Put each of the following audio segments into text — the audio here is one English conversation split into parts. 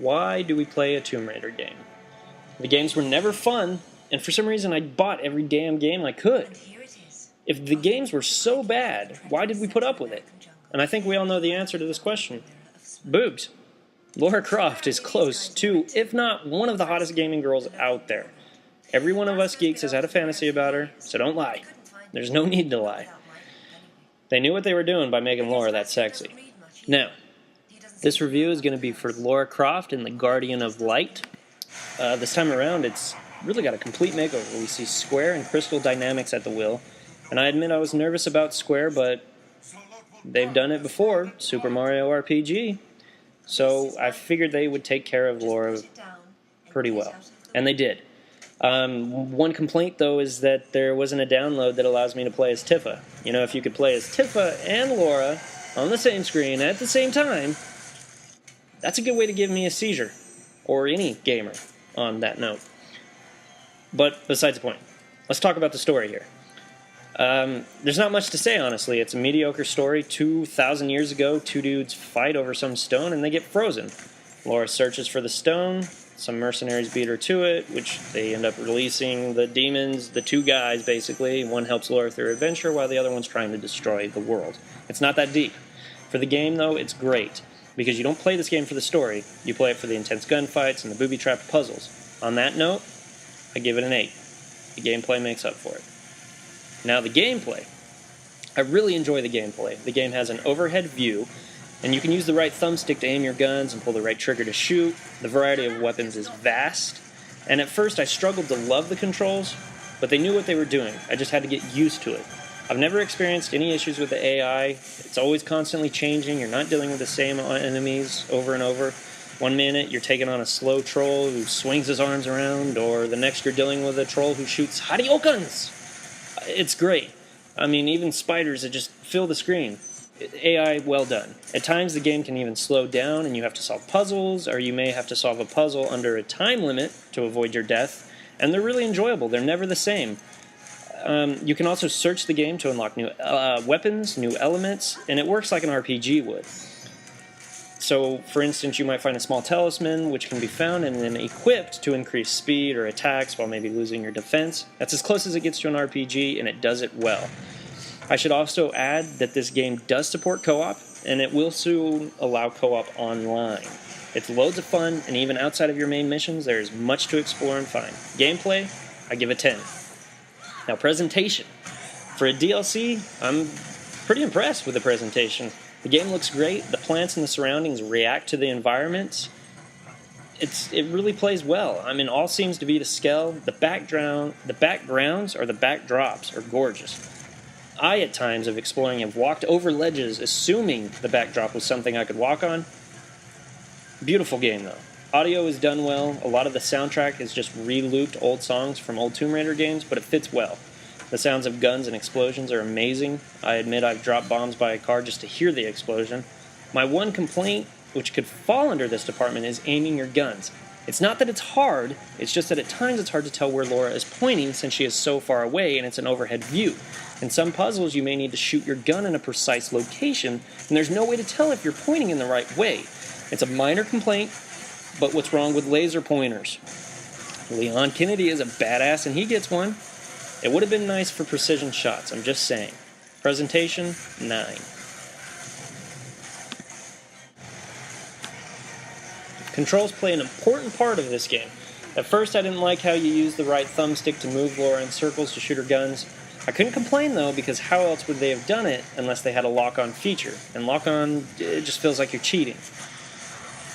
Why do we play a Tomb Raider game? The games were never fun, and for some reason I bought every damn game I could. If the games were so bad, why did we put up with it? And I think we all know the answer to this question. Boobs. Lara Croft is close to, if not one of the hottest gaming girls out there. Every one of us geeks has had a fantasy about her, so don't lie. There's no need to lie. They knew what they were doing by making Lara that sexy. Now, this review is going to be for Lara Croft and the Guardian of Light. This time around, it's really got a complete makeover. We see Square and Crystal Dynamics at the wheel. And I admit I was nervous about Square, but they've done it before, Super Mario RPG. So I figured they would take care of Lara pretty well. And they did. One complaint, though, is that there wasn't a download that allows me to play as Tifa. You know, if you could play as Tifa and Lara on the same screen at the same time, that's a good way to give me a seizure. Or any gamer on that note. But besides the point, let's talk about the story here. There's not much to say, honestly. It's a mediocre story. 2,000 years ago, two dudes fight over some stone and they get frozen. Lara searches for the stone. Some mercenaries beat her to it, which they end up releasing the demons, the two guys, basically. One helps Lara through her adventure, while the other one's trying to destroy the world. It's not that deep. For the game, though, it's great. Because you don't play this game for the story. You play it for the intense gunfights and the booby-trapped puzzles. On that note, I give it an 8. The gameplay makes up for it. Now, the gameplay. I really enjoy the gameplay. The game has an overhead view, and you can use the right thumbstick to aim your guns and pull the right trigger to shoot. The variety of weapons is vast. And at first, I struggled to love the controls, but they knew what they were doing. I just had to get used to it. I've never experienced any issues with the AI. It's always constantly changing. You're not dealing with the same enemies over and over. One minute you're taking on a slow troll who swings his arms around, or the next you're dealing with a troll who shoots Haryokens. It's great. I mean, even spiders that just fill the screen. AI, well done. At times the game can even slow down and you have to solve puzzles, or you may have to solve a puzzle under a time limit to avoid your death. And they're really enjoyable. They're never the same. You can also search the game to unlock new weapons, new elements, and it works like an RPG would. So, for instance, you might find a small talisman, which can be found and then equipped to increase speed or attacks while maybe losing your defense. That's as close as it gets to an RPG, and it does it well. I should also add that this game does support co-op, and it will soon allow co-op online. It's loads of fun, and even outside of your main missions, there is much to explore and find. Gameplay, I give a 10. Now, presentation. For a DLC, I'm pretty impressed with the presentation. The game looks great. The plants and the surroundings react to the environment. It really plays well. I mean, all seems to be to scale. The backgrounds or the backdrops are gorgeous. I, at times of exploring, have walked over ledges assuming the backdrop was something I could walk on. Beautiful game, though. Audio is done well. A lot of the soundtrack is just re-looped old songs from old Tomb Raider games, but it fits well. The sounds of guns and explosions are amazing. I admit I've dropped bombs by a car just to hear the explosion. My one complaint, which could fall under this department, is aiming your guns. It's not that it's hard, it's just that at times it's hard to tell where Lara is pointing since she is so far away and it's an overhead view. In some puzzles, you may need to shoot your gun in a precise location, and there's no way to tell if you're pointing in the right way. It's a minor complaint, but what's wrong with laser pointers? Leon Kennedy is a badass and he gets one. It would have been nice for precision shots, I'm just saying. Presentation, 9. Controls play an important part of this game. At first I didn't like how you use the right thumbstick to move Lara in circles to shoot her guns. I couldn't complain though, because how else would they have done it unless they had a lock-on feature? And lock-on, it just feels like you're cheating.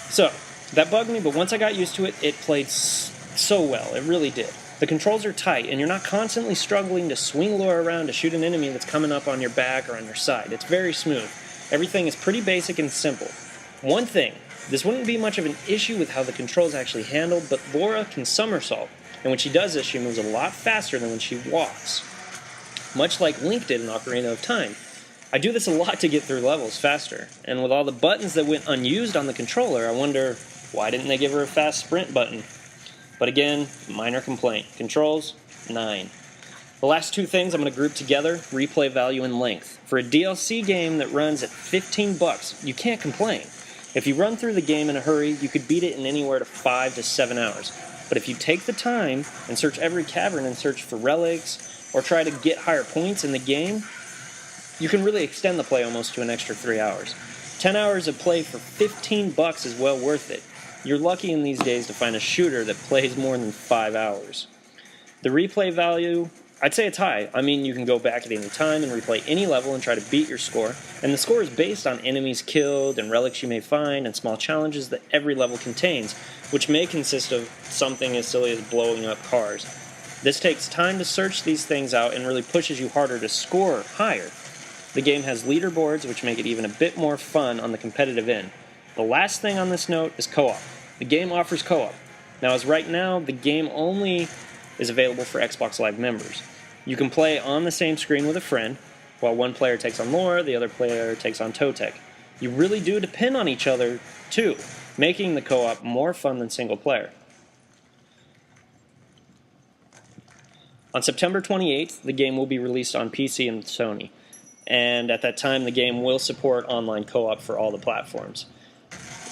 So, that bugged me, but once I got used to it, it played so well. It really did. The controls are tight, and you're not constantly struggling to swing Lara around to shoot an enemy that's coming up on your back or on your side. It's very smooth. Everything is pretty basic and simple. One thing, this wouldn't be much of an issue with how the controls actually handled, but Lara can somersault, and when she does this, she moves a lot faster than when she walks. Much like Link did in Ocarina of Time. I do this a lot to get through levels faster, and with all the buttons that went unused on the controller, I wonder, why didn't they give her a fast sprint button? But again, minor complaint. Controls, 9. The last two things I'm going to group together, replay value and length. For a DLC game that runs at $15, you can't complain. If you run through the game in a hurry, you could beat it in anywhere to 5 to 7 hours. But if you take the time and search every cavern and search for relics, or try to get higher points in the game, you can really extend the play almost to an extra 3 hours. 10 hours of play for $15 is well worth it. You're lucky in these days to find a shooter that plays more than 5 hours. The replay value, I'd say it's high. I mean, you can go back at any time and replay any level and try to beat your score. And the score is based on enemies killed and relics you may find and small challenges that every level contains, which may consist of something as silly as blowing up cars. This takes time to search these things out and really pushes you harder to score higher. The game has leaderboards, which make it even a bit more fun on the competitive end. The last thing on this note is co-op. The game offers co-op. Now, as right now, the game only is available for Xbox Live members. You can play on the same screen with a friend, while one player takes on Lara, the other player takes on Totec. You really do depend on each other, too, making the co-op more fun than single player. On September 28th, the game will be released on PC and Sony. And at that time, the game will support online co-op for all the platforms.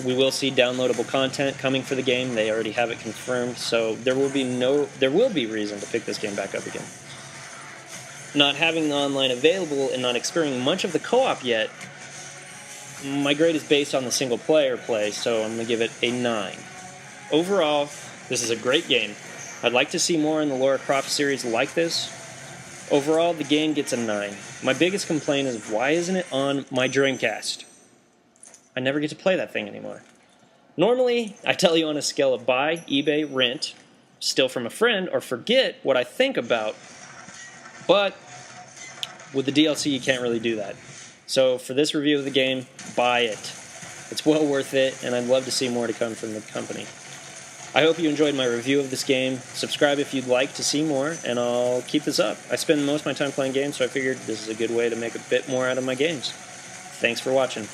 We will see downloadable content coming for the game. They already have it confirmed, so there will be reason to pick this game back up again. Not having the online available and not experiencing much of the co-op yet, my grade is based on the single player play, so I'm going to give it a 9. Overall, this is a great game. I'd like to see more in the Lara Croft series like this. Overall, the game gets a 9. My biggest complaint is, why isn't it on my Dreamcast? I never get to play that thing anymore. Normally, I tell you on a scale of buy, eBay, rent, steal from a friend, or forget what I think about. But with the DLC, you can't really do that. So for this review of the game, buy it. It's well worth it, and I'd love to see more to come from the company. I hope you enjoyed my review of this game. Subscribe if you'd like to see more, and I'll keep this up. I spend most of my time playing games, so I figured this is a good way to make a bit more out of my games. Thanks for watching.